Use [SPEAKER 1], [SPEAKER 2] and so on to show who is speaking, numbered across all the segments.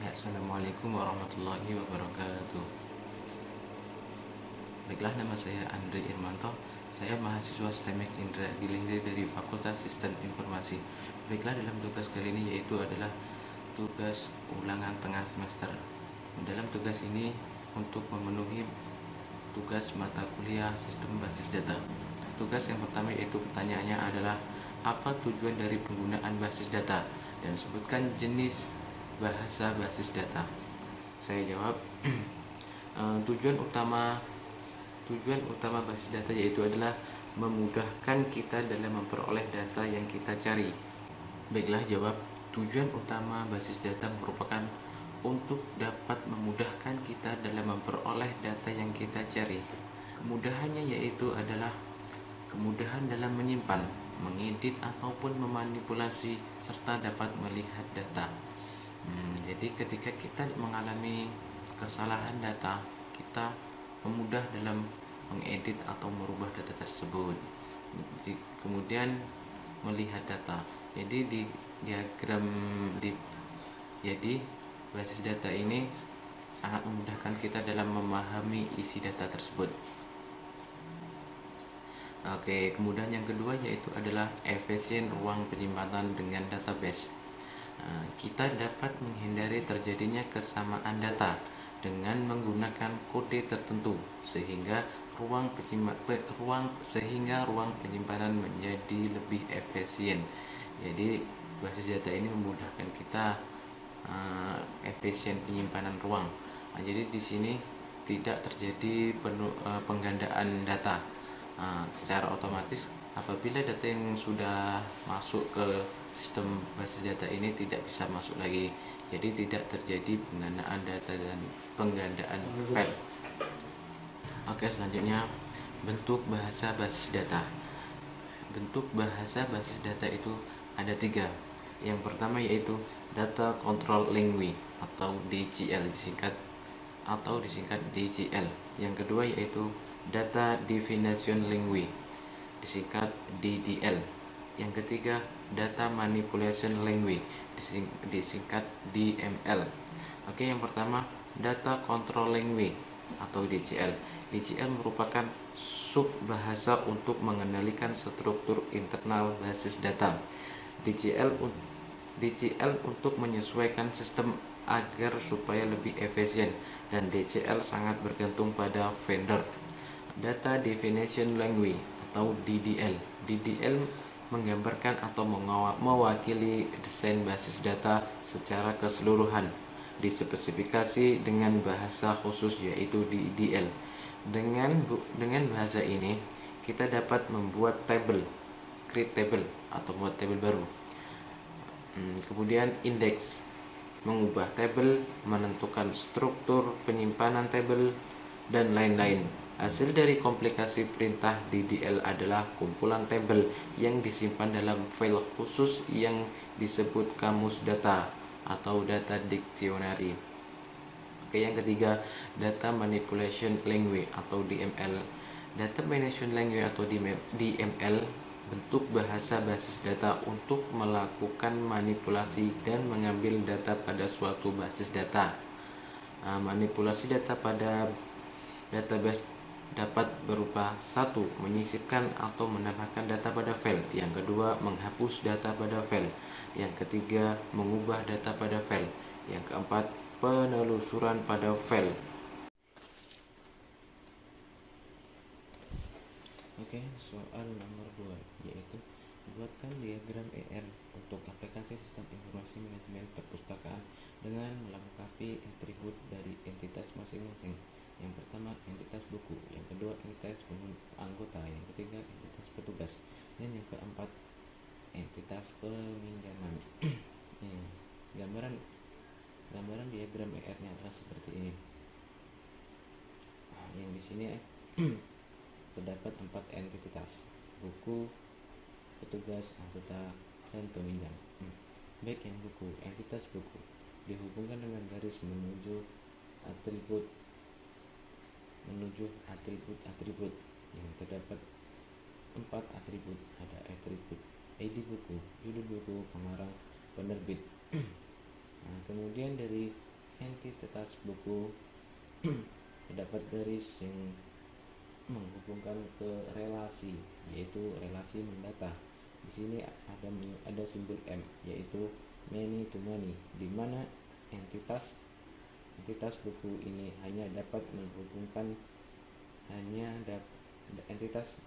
[SPEAKER 1] Assalamualaikum warahmatullahi wabarakatuh. Baiklah, nama saya Andre Irmanto. Saya mahasiswa STEMIK Indra Gilehri dari Fakultas Sistem Informasi. Baiklah, dalam tugas kali ini yaitu adalah tugas ulangan tengah semester. Dalam tugas ini untuk memenuhi tugas mata kuliah Sistem Basis Data. Tugas yang pertama yaitu pertanyaannya adalah apa tujuan dari penggunaan basis data dan sebutkan jenis bahasa basis data. Saya jawab, tujuan utama basis data yaitu adalah memudahkan kita dalam memperoleh data yang kita cari. Baiklah, jawab, tujuan utama basis data merupakan untuk dapat memudahkan kita dalam memperoleh data yang kita cari. Kemudahannya yaitu adalah kemudahan dalam menyimpan, mengedit ataupun memanipulasi serta dapat melihat data. Jadi ketika kita mengalami kesalahan data, kita memudah dalam mengedit atau merubah data tersebut. Kemudian melihat data. Jadi di diagram di jadi basis data ini sangat memudahkan kita dalam memahami isi data tersebut. Oke, kemudian yang kedua yaitu adalah efisien ruang penyimpanan dengan database. Kita dapat menghindari terjadinya kesamaan data dengan menggunakan kode tertentu sehingga ruang penyimpanan menjadi lebih efisien. Jadi basis data ini memudahkan kita efisien penyimpanan ruang. Jadi di sini tidak terjadi penggandaan data secara otomatis. Apabila data yang sudah masuk ke sistem basis data ini tidak bisa masuk lagi, jadi tidak terjadi penggandaan data dan penggandaan file. Oke, selanjutnya bentuk bahasa basis data. Bentuk bahasa basis data itu ada tiga. Yang pertama yaitu Data Control Language atau DCL disingkat DCL. Yang kedua yaitu Data Definition Language disingkat DDL. Yang ketiga Data Manipulation Language disingkat DML. Oke, yang pertama Data Control Language atau DCL. DCL merupakan sub bahasa untuk mengendalikan struktur internal basis data. DCL untuk menyesuaikan sistem agar supaya lebih efisien, dan DCL sangat bergantung pada vendor. Data Definition Language atau DDL. DDL menggambarkan atau mewakili desain basis data secara keseluruhan, dispesifikasi dengan bahasa khusus yaitu DDL. Dengan bahasa ini kita dapat membuat create table atau buat tabel baru. Kemudian indeks, mengubah tabel, menentukan struktur penyimpanan tabel, dan lain-lain. Hasil dari komplikasi perintah DDL adalah kumpulan tabel yang disimpan dalam file khusus yang disebut kamus data atau data dictionary. Oke, yang ketiga, Data Manipulation Language atau DML. Data Manipulation Language atau DML bentuk bahasa basis data untuk melakukan manipulasi dan mengambil data pada suatu basis data. Manipulasi data pada database dapat berupa: satu, menyisipkan atau menambahkan data pada file; yang kedua, menghapus data pada file; yang ketiga, mengubah data pada file; yang keempat, penelusuran pada file. Oke, soal nomor 2 yaitu buatkan diagram ER untuk aplikasi sistem informasi manajemen perpustakaan dengan melengkapi atribut dari entitas masing-masing. Yang pertama entitas buku, yang kedua entitas anggota, yang ketiga entitas petugas, dan yang keempat entitas peminjaman. Gambaran diagram ER-nya adalah seperti ini. Yang di sini terdapat 4 entitas: buku, petugas, anggota, dan peminjam. Baik, yang buku, entitas buku dihubungkan dengan garis menuju atribut yang terdapat 4 atribut. Ada atribut ID buku, judul buku, pengarang, penerbit. Kemudian dari entitas buku terdapat garis yang menghubungkan ke relasi, yaitu relasi mendata. Di sini ada simbol M, yaitu many to many, di mana entitas buku ini hanya dapat menghubungkan entitas.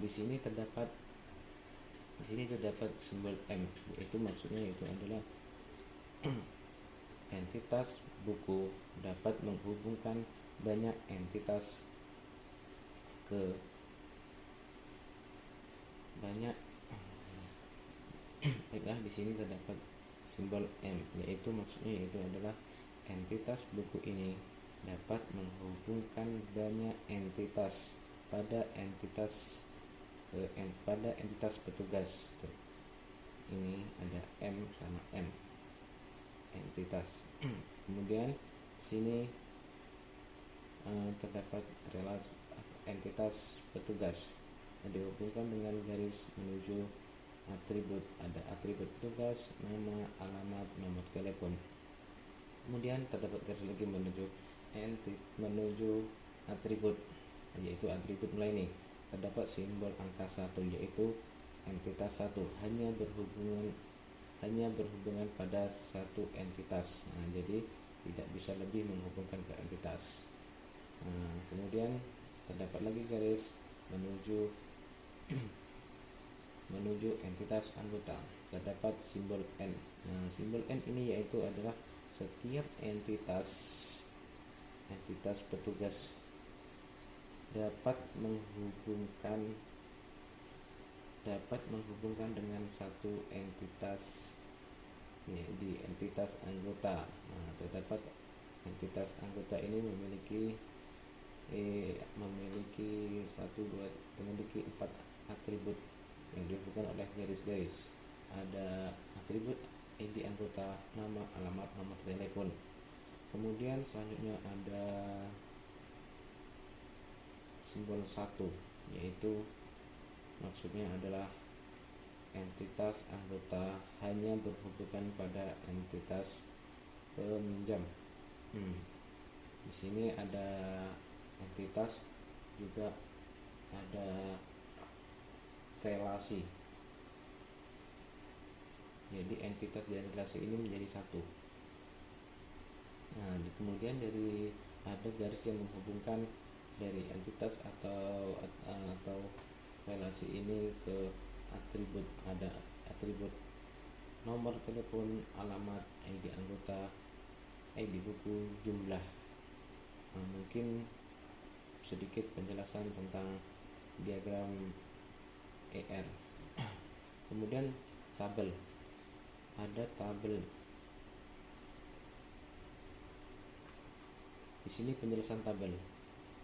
[SPEAKER 1] Di sini terdapat simbol M, yaitu maksudnya itu adalah entitas buku dapat menghubungkan banyak entitas ke banyak. Baiklah, di sini terdapat simbol M, yaitu maksudnya itu adalah entitas buku ini dapat menghubungkan banyak entitas pada entitas petugas. Ini ada M sama M, entitas. Kemudian di sini terdapat relasi entitas petugas dihubungkan dengan garis menuju atribut. Ada atribut petugas, nama, alamat, nomor telepon. Kemudian terdapat garis lagi menuju atribut, yaitu atribut mulai ini. Terdapat simbol angka 1, yaitu entitas 1 hanya berhubungan pada satu entitas. Jadi tidak bisa lebih menghubungkan ke entitas. Kemudian terdapat lagi garis menuju entitas anggota. Terdapat simbol N. Simbol N ini yaitu adalah setiap entitas petugas dapat menghubungkan dengan satu entitas, di entitas anggota. Terdapat entitas anggota ini memiliki 4 atribut yang dihubungkan oleh garis-garis. Ada atribut ID anggota, nama, alamat, nomor telepon. Kemudian selanjutnya ada simbol 1, yaitu maksudnya adalah entitas anggota hanya berhubungan pada entitas peminjam. Di sini ada entitas, juga ada relasi. Jadi entitas dan relasi ini menjadi satu. Kemudian ada garis yang menghubungkan dari entitas atau relasi ini ke atribut. Ada atribut nomor telepon, alamat, ID anggota, ID buku, jumlah. Mungkin sedikit penjelasan tentang diagram ER. Kemudian tabel. Ada tabel. Di sini penjelasan tabel.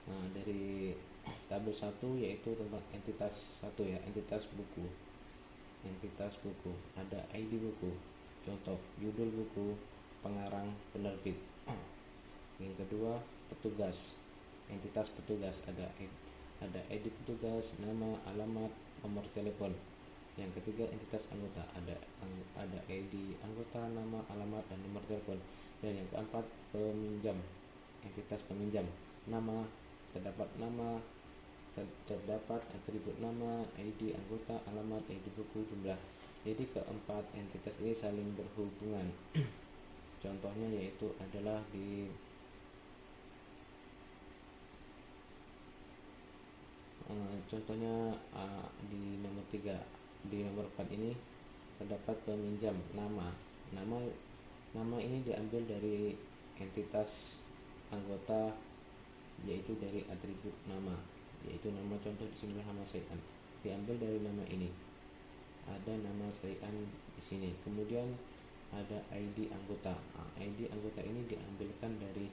[SPEAKER 1] Dari tabel 1 yaitu tentang entitas 1 ya, entitas buku. Ada ID buku, contoh judul buku, pengarang, penerbit. Yang kedua, petugas. Entitas petugas ada ID petugas, nama, alamat, nomor telepon. Yang ketiga, entitas anggota ada ID anggota, nama, alamat, dan nomor telepon. Dan yang keempat, peminjam. Entitas peminjam, nama, terdapat atribut nama, ID anggota, alamat, ID buku, jumlah. Jadi keempat entitas ini saling berhubungan. Contohnya yaitu adalah di nomor 3, di nomor 4 ini terdapat peminjam nama. Nama ini diambil dari entitas anggota, yaitu dari atribut nama, yaitu nama. Contoh di sini nama Sai'an diambil dari nama ini. Ada nama Sai'an di sini. Kemudian ada ID anggota. ID anggota ini diambilkan dari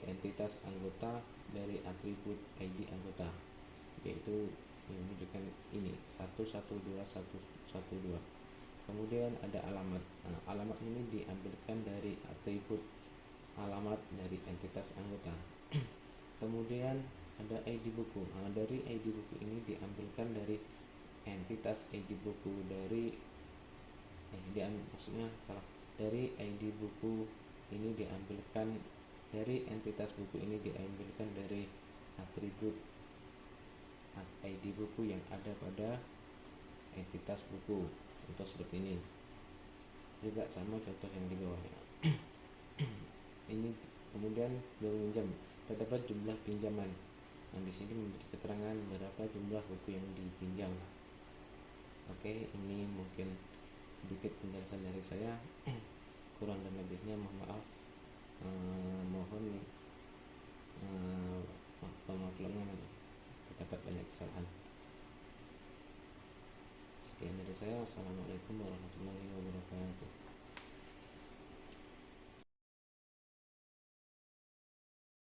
[SPEAKER 1] entitas anggota dari atribut ID anggota, yaitu menunjukkan ini 112 112. Kemudian ada alamat. Alamat ini diambilkan dari atribut alamat dari entitas anggota. Kemudian ada ID buku. Dari ID buku ini diambilkan dari entitas ID buku dari dari ID buku ini diambilkan dari entitas buku ini diambilkan dari atribut ID buku yang ada pada entitas buku. Contoh seperti ini. Juga sama contoh yang di bawahnya. Ini kemudian meminjam, terdapat jumlah pinjaman. Nah, di sini memberi keterangan berapa jumlah buku yang dipinjam. Oke, ini mungkin sedikit penjelasan dari saya. Kurang dan lebihnya mohon maaf. Mohon pemaklumnya, terdapat banyak kesalahan. Sekian dari saya. Wassalamualaikum warahmatullahi wabarakatuh.